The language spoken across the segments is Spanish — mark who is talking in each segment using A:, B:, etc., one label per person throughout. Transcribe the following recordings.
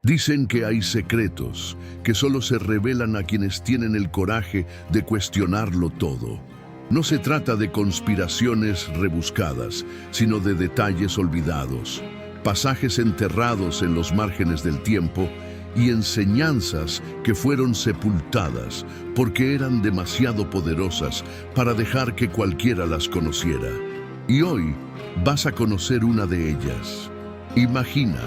A: Dicen que hay secretos que solo se revelan a quienes tienen el coraje de cuestionarlo todo. No se trata de conspiraciones rebuscadas, sino de detalles olvidados, pasajes enterrados en los márgenes del tiempo y enseñanzas que fueron sepultadas porque eran demasiado poderosas para dejar que cualquiera las conociera. Y hoy vas a conocer una de ellas. Imagina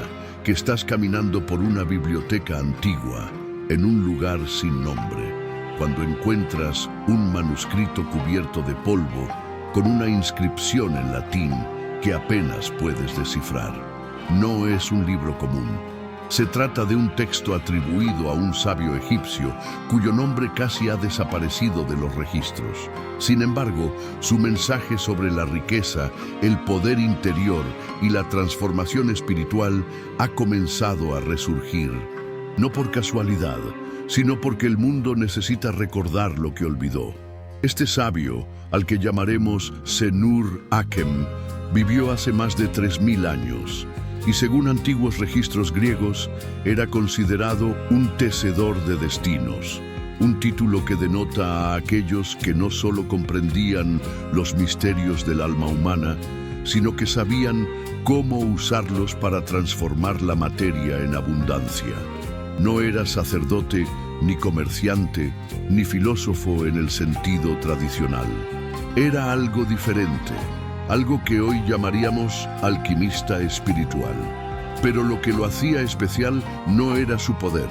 A: que estás caminando por una biblioteca antigua, en un lugar sin nombre, cuando encuentras un manuscrito cubierto de polvo con una inscripción en latín que apenas puedes descifrar. No es un libro común. Se trata de un texto atribuido a un sabio egipcio cuyo nombre casi ha desaparecido de los registros. Sin embargo, su mensaje sobre la riqueza, el poder interior y la transformación espiritual ha comenzado a resurgir. No por casualidad, sino porque el mundo necesita recordar lo que olvidó. Este sabio, al que llamaremos Senur Akem, vivió hace más de 3000 años. Y según antiguos registros griegos, era considerado un tecedor de destinos, un título que denota a aquellos que no solo comprendían los misterios del alma humana, sino que sabían cómo usarlos para transformar la materia en abundancia. No era sacerdote, ni comerciante, ni filósofo en el sentido tradicional. Era algo diferente. Algo que hoy llamaríamos alquimista espiritual. Pero lo que lo hacía especial no era su poder,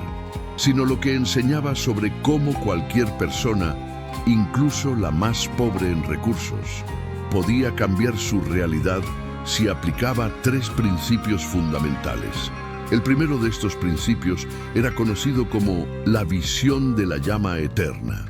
A: sino lo que enseñaba sobre cómo cualquier persona, incluso la más pobre en recursos, podía cambiar su realidad si aplicaba 3 principios fundamentales. El primero de estos principios era conocido como la visión de la llama eterna.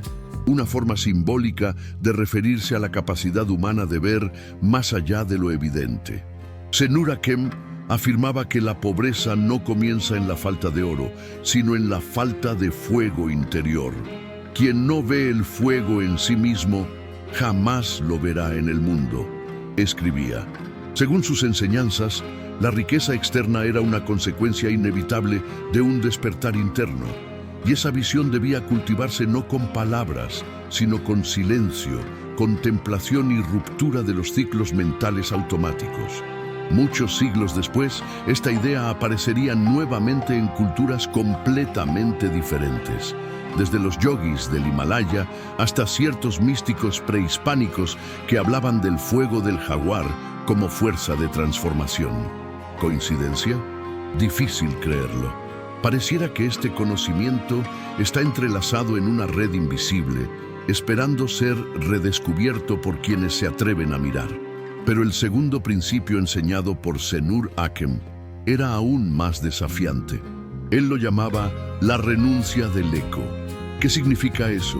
A: Una forma simbólica de referirse a la capacidad humana de ver más allá de lo evidente. Senur Akem afirmaba que la pobreza no comienza en la falta de oro, sino en la falta de fuego interior. Quien no ve el fuego en sí mismo, jamás lo verá en el mundo, escribía. Según sus enseñanzas, la riqueza externa era una consecuencia inevitable de un despertar interno. Y esa visión debía cultivarse no con palabras, sino con silencio, contemplación y ruptura de los ciclos mentales automáticos. Muchos siglos después, esta idea aparecería nuevamente en culturas completamente diferentes, desde los yogis del Himalaya hasta ciertos místicos prehispánicos que hablaban del fuego del jaguar como fuerza de transformación. ¿Coincidencia? Difícil creerlo. Pareciera que este conocimiento está entrelazado en una red invisible, esperando ser redescubierto por quienes se atreven a mirar. Pero el segundo principio enseñado por Senur Akem era aún más desafiante. Él lo llamaba la renuncia del eco. ¿Qué significa eso?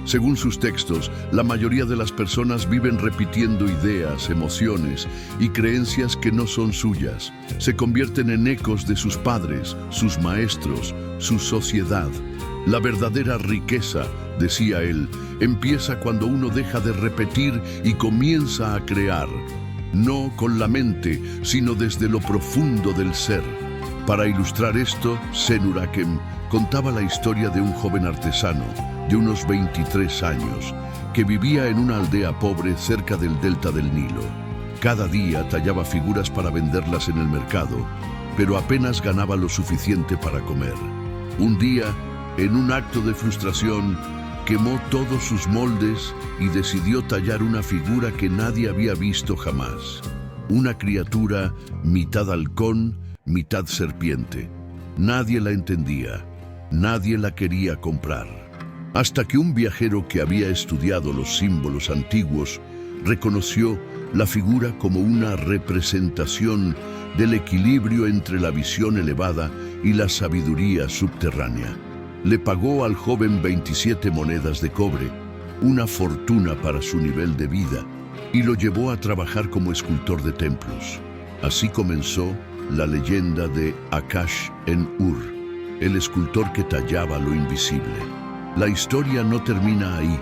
A: Según sus textos, la mayoría de las personas viven repitiendo ideas, emociones y creencias que no son suyas. Se convierten en ecos de sus padres, sus maestros, su sociedad. La verdadera riqueza, decía él, empieza cuando uno deja de repetir y comienza a crear. No con la mente, sino desde lo profundo del ser. Para ilustrar esto, Senur Akem contaba la historia de un joven artesano de unos 23 años que vivía en una aldea pobre cerca del delta del Nilo. Cada día tallaba figuras para venderlas en el mercado, pero apenas ganaba lo suficiente para comer. Un día, en un acto de frustración, quemó todos sus moldes y decidió tallar una figura que nadie había visto jamás. Una criatura mitad halcón, mitad serpiente. Nadie la entendía, nadie la quería comprar. Hasta que un viajero que había estudiado los símbolos antiguos reconoció la figura como una representación del equilibrio entre la visión elevada y la sabiduría subterránea. Le pagó al joven 27 monedas de cobre, una fortuna para su nivel de vida, y lo llevó a trabajar como escultor de templos. Así comenzó la leyenda de Akash en Ur, el escultor que tallaba lo invisible. La historia no termina ahí,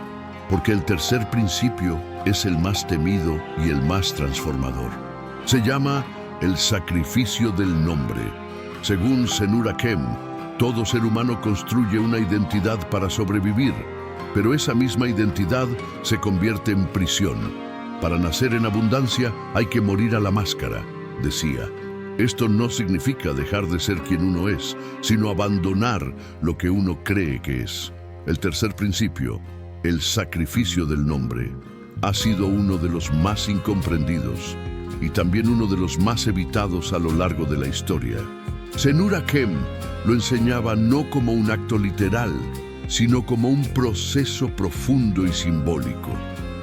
A: porque el tercer principio es el más temido y el más transformador. Se llama el sacrificio del nombre. Según Senur Akem, todo ser humano construye una identidad para sobrevivir, pero esa misma identidad se convierte en prisión. Para nacer en abundancia hay que morir a la máscara, decía. Esto no significa dejar de ser quien uno es, sino abandonar lo que uno cree que es. El tercer principio, el sacrificio del nombre, ha sido uno de los más incomprendidos y también uno de los más evitados a lo largo de la historia. Senur Akem lo enseñaba no como un acto literal, sino como un proceso profundo y simbólico.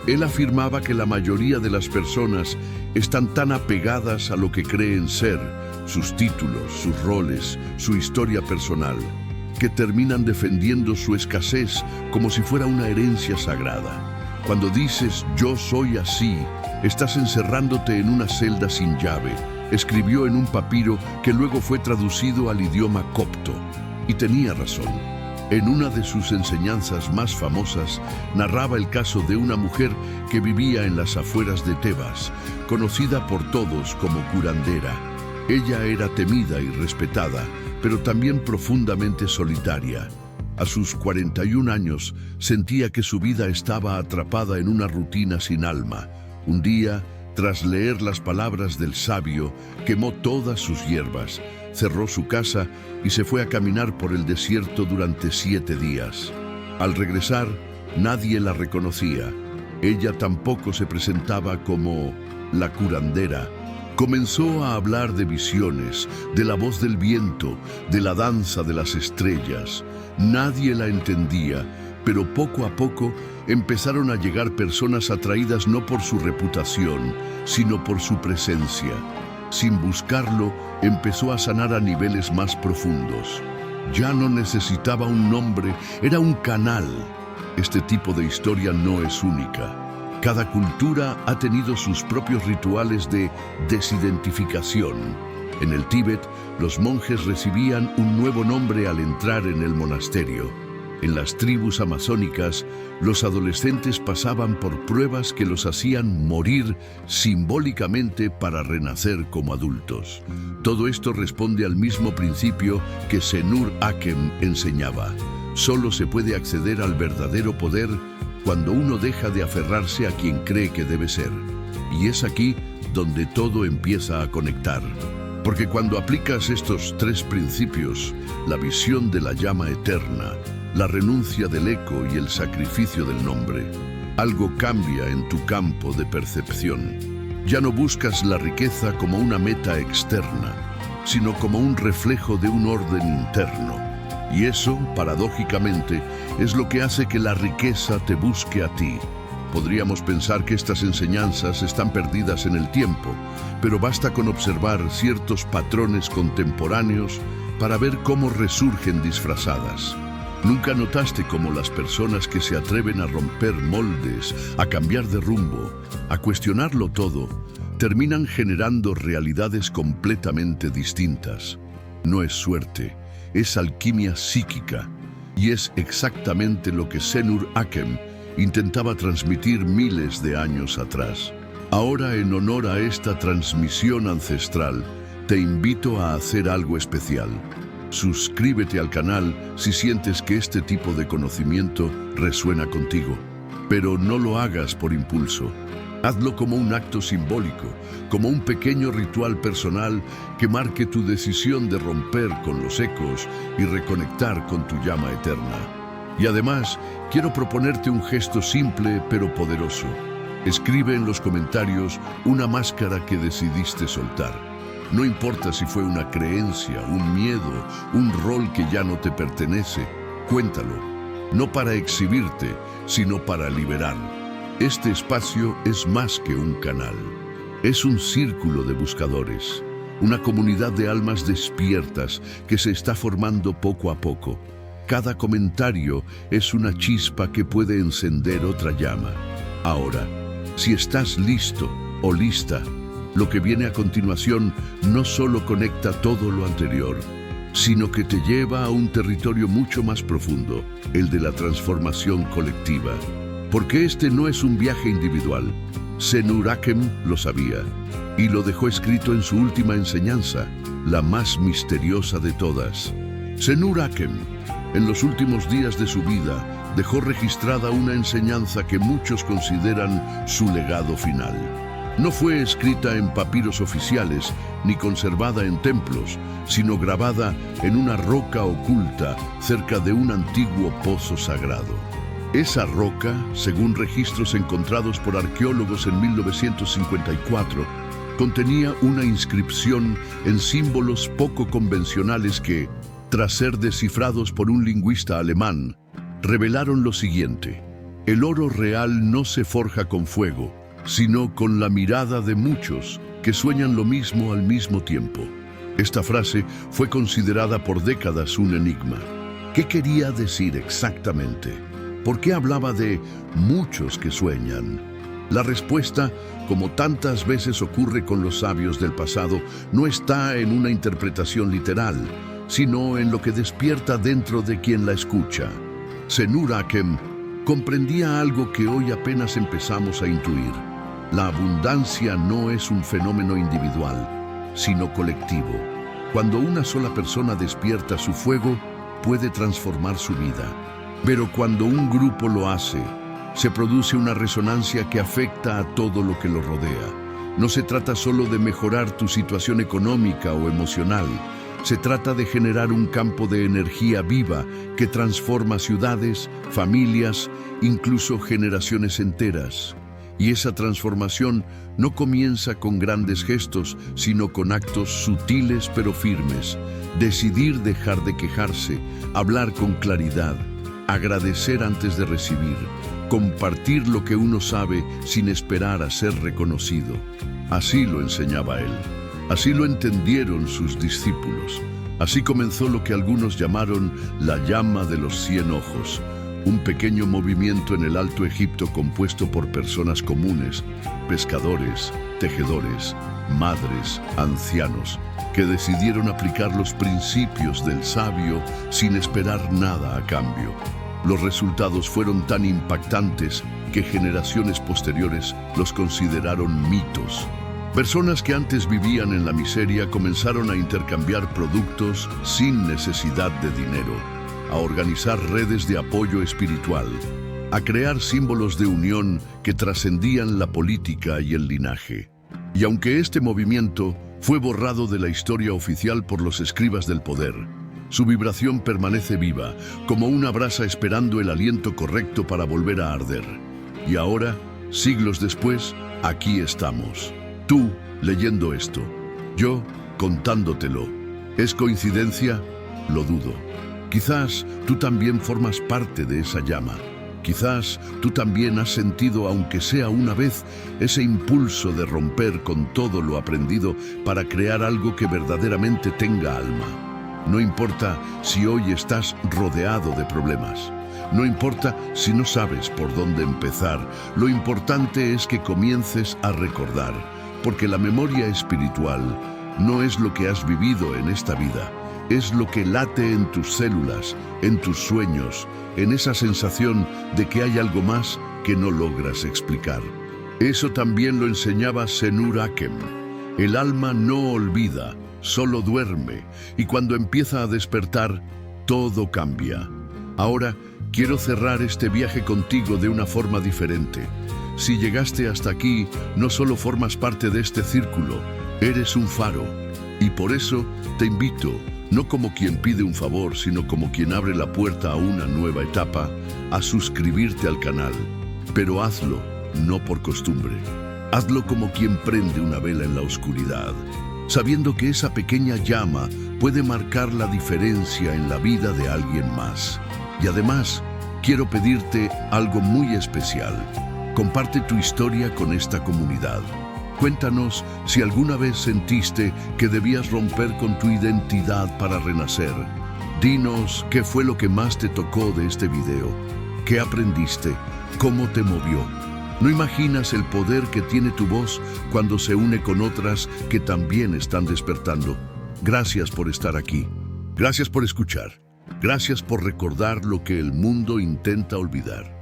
A: Él afirmaba que la mayoría de las personas están tan apegadas a lo que creen ser, sus títulos, sus roles, su historia personal, que terminan defendiendo su escasez como si fuera una herencia sagrada. Cuando dices "yo soy así", estás encerrándote en una celda sin llave, escribió en un papiro que luego fue traducido al idioma copto. Y tenía razón. En una de sus enseñanzas más famosas, narraba el caso de una mujer que vivía en las afueras de Tebas, conocida por todos como curandera. Ella era temida y respetada, pero también profundamente solitaria. A sus 41 años, sentía que su vida estaba atrapada en una rutina sin alma. Un día, tras leer las palabras del sabio, quemó todas sus hierbas, cerró su casa y se fue a caminar por el desierto durante 7 días. Al regresar, nadie la reconocía. Ella tampoco se presentaba como la curandera. Comenzó a hablar de visiones, de la voz del viento, de la danza de las estrellas. Nadie la entendía, pero poco a poco empezaron a llegar personas atraídas no por su reputación, sino por su presencia. Sin buscarlo, empezó a sanar a niveles más profundos. Ya no necesitaba un nombre, era un canal. Este tipo de historia no es única. Cada cultura ha tenido sus propios rituales de desidentificación. En el Tíbet, los monjes recibían un nuevo nombre al entrar en el monasterio. En las tribus amazónicas, los adolescentes pasaban por pruebas que los hacían morir simbólicamente para renacer como adultos. Todo esto responde al mismo principio que Senur Akem enseñaba. Solo se puede acceder al verdadero poder cuando uno deja de aferrarse a quien cree que debe ser. Y es aquí donde todo empieza a conectar. Porque cuando aplicas estos 3 principios, la visión de la llama eterna, la renuncia del eco y el sacrificio del nombre, algo cambia en tu campo de percepción. Ya no buscas la riqueza como una meta externa, sino como un reflejo de un orden interno. Y eso, paradójicamente, es lo que hace que la riqueza te busque a ti. Podríamos pensar que estas enseñanzas están perdidas en el tiempo, pero basta con observar ciertos patrones contemporáneos para ver cómo resurgen disfrazadas. ¿Nunca notaste cómo las personas que se atreven a romper moldes, a cambiar de rumbo, a cuestionarlo todo, terminan generando realidades completamente distintas? No es suerte, es alquimia psíquica, y es exactamente lo que Senur Akem intentaba transmitir miles de años atrás. Ahora, en honor a esta transmisión ancestral, te invito a hacer algo especial. Suscríbete al canal si sientes que este tipo de conocimiento resuena contigo, pero no lo hagas por impulso. Hazlo como un acto simbólico, como un pequeño ritual personal que marque tu decisión de romper con los ecos y reconectar con tu llama eterna. Y además, quiero proponerte un gesto simple pero poderoso. Escribe en los comentarios una máscara que decidiste soltar. No importa si fue una creencia, un miedo, un rol que ya no te pertenece, cuéntalo. No para exhibirte, sino para liberar. Este espacio es más que un canal. Es un círculo de buscadores, una comunidad de almas despiertas que se está formando poco a poco. Cada comentario es una chispa que puede encender otra llama. Ahora, si estás listo o lista, lo que viene a continuación no solo conecta todo lo anterior, sino que te lleva a un territorio mucho más profundo, el de la transformación colectiva. Porque este no es un viaje individual. Senur Akem lo sabía y lo dejó escrito en su última enseñanza. la más misteriosa de todas. Senur Akem, en los últimos días de su vida, dejó registrada una enseñanza que muchos consideran su legado final. No fue escrita en papiros oficiales ni conservada en templos, sino grabada en una roca oculta cerca de un antiguo pozo sagrado. Esa roca, según registros encontrados por arqueólogos en 1954, contenía una inscripción en símbolos poco convencionales que, tras ser descifrados por un lingüista alemán, revelaron lo siguiente: el oro real no se forja con fuego, sino con la mirada de muchos que sueñan lo mismo al mismo tiempo. Esta frase fue considerada por décadas un enigma. ¿Qué quería decir exactamente? ¿Por qué hablaba de muchos que sueñan? La respuesta, como tantas veces ocurre con los sabios del pasado, no está en una interpretación literal, sino en lo que despierta dentro de quien la escucha. Senur Akem comprendía algo que hoy apenas empezamos a intuir. La abundancia no es un fenómeno individual, sino colectivo. Cuando una sola persona despierta su fuego, puede transformar su vida. Pero cuando un grupo lo hace, se produce una resonancia que afecta a todo lo que lo rodea. No se trata solo de mejorar tu situación económica o emocional. Se trata de generar un campo de energía viva que transforma ciudades, familias, incluso generaciones enteras. Y esa transformación no comienza con grandes gestos, sino con actos sutiles pero firmes. Decidir dejar de quejarse, hablar con claridad, agradecer antes de recibir, compartir lo que uno sabe sin esperar a ser reconocido. Así lo enseñaba él. Así lo entendieron sus discípulos. Así comenzó lo que algunos llamaron la llama de los 100 ojos, un pequeño movimiento en el Alto Egipto compuesto por personas comunes, pescadores, tejedores, madres, ancianos, que decidieron aplicar los principios del sabio sin esperar nada a cambio. Los resultados fueron tan impactantes que generaciones posteriores los consideraron mitos. Personas que antes vivían en la miseria comenzaron a intercambiar productos sin necesidad de dinero, a organizar redes de apoyo espiritual, a crear símbolos de unión que trascendían la política y el linaje. Y aunque este movimiento fue borrado de la historia oficial por los escribas del poder, su vibración permanece viva, como una brasa esperando el aliento correcto para volver a arder. Y ahora, siglos después, aquí estamos. Tú, leyendo esto. Yo, contándotelo. ¿Es coincidencia? Lo dudo. Quizás tú también formas parte de esa llama. Quizás tú también has sentido, aunque sea una vez, ese impulso de romper con todo lo aprendido para crear algo que verdaderamente tenga alma. No importa si hoy estás rodeado de problemas. No importa si no sabes por dónde empezar. Lo importante es que comiences a recordar, porque la memoria espiritual no es lo que has vivido en esta vida. Es lo que late en tus células, en tus sueños, en esa sensación de que hay algo más que no logras explicar. Eso también lo enseñaba Senur Akem. El alma no olvida, solo duerme, y cuando empieza a despertar, todo cambia. Ahora, quiero cerrar este viaje contigo de una forma diferente. Si llegaste hasta aquí, no solo formas parte de este círculo, eres un faro. Y por eso te invito, no como quien pide un favor, sino como quien abre la puerta a una nueva etapa, a suscribirte al canal. Pero hazlo, no por costumbre. Hazlo como quien prende una vela en la oscuridad, sabiendo que esa pequeña llama puede marcar la diferencia en la vida de alguien más. Y además, quiero pedirte algo muy especial. Comparte tu historia con esta comunidad. Cuéntanos si alguna vez sentiste que debías romper con tu identidad para renacer. Dinos qué fue lo que más te tocó de este video. ¿Qué aprendiste? ¿Cómo te movió? No imaginas el poder que tiene tu voz cuando se une con otras que también están despertando. Gracias por estar aquí. Gracias por escuchar. Gracias por recordar lo que el mundo intenta olvidar.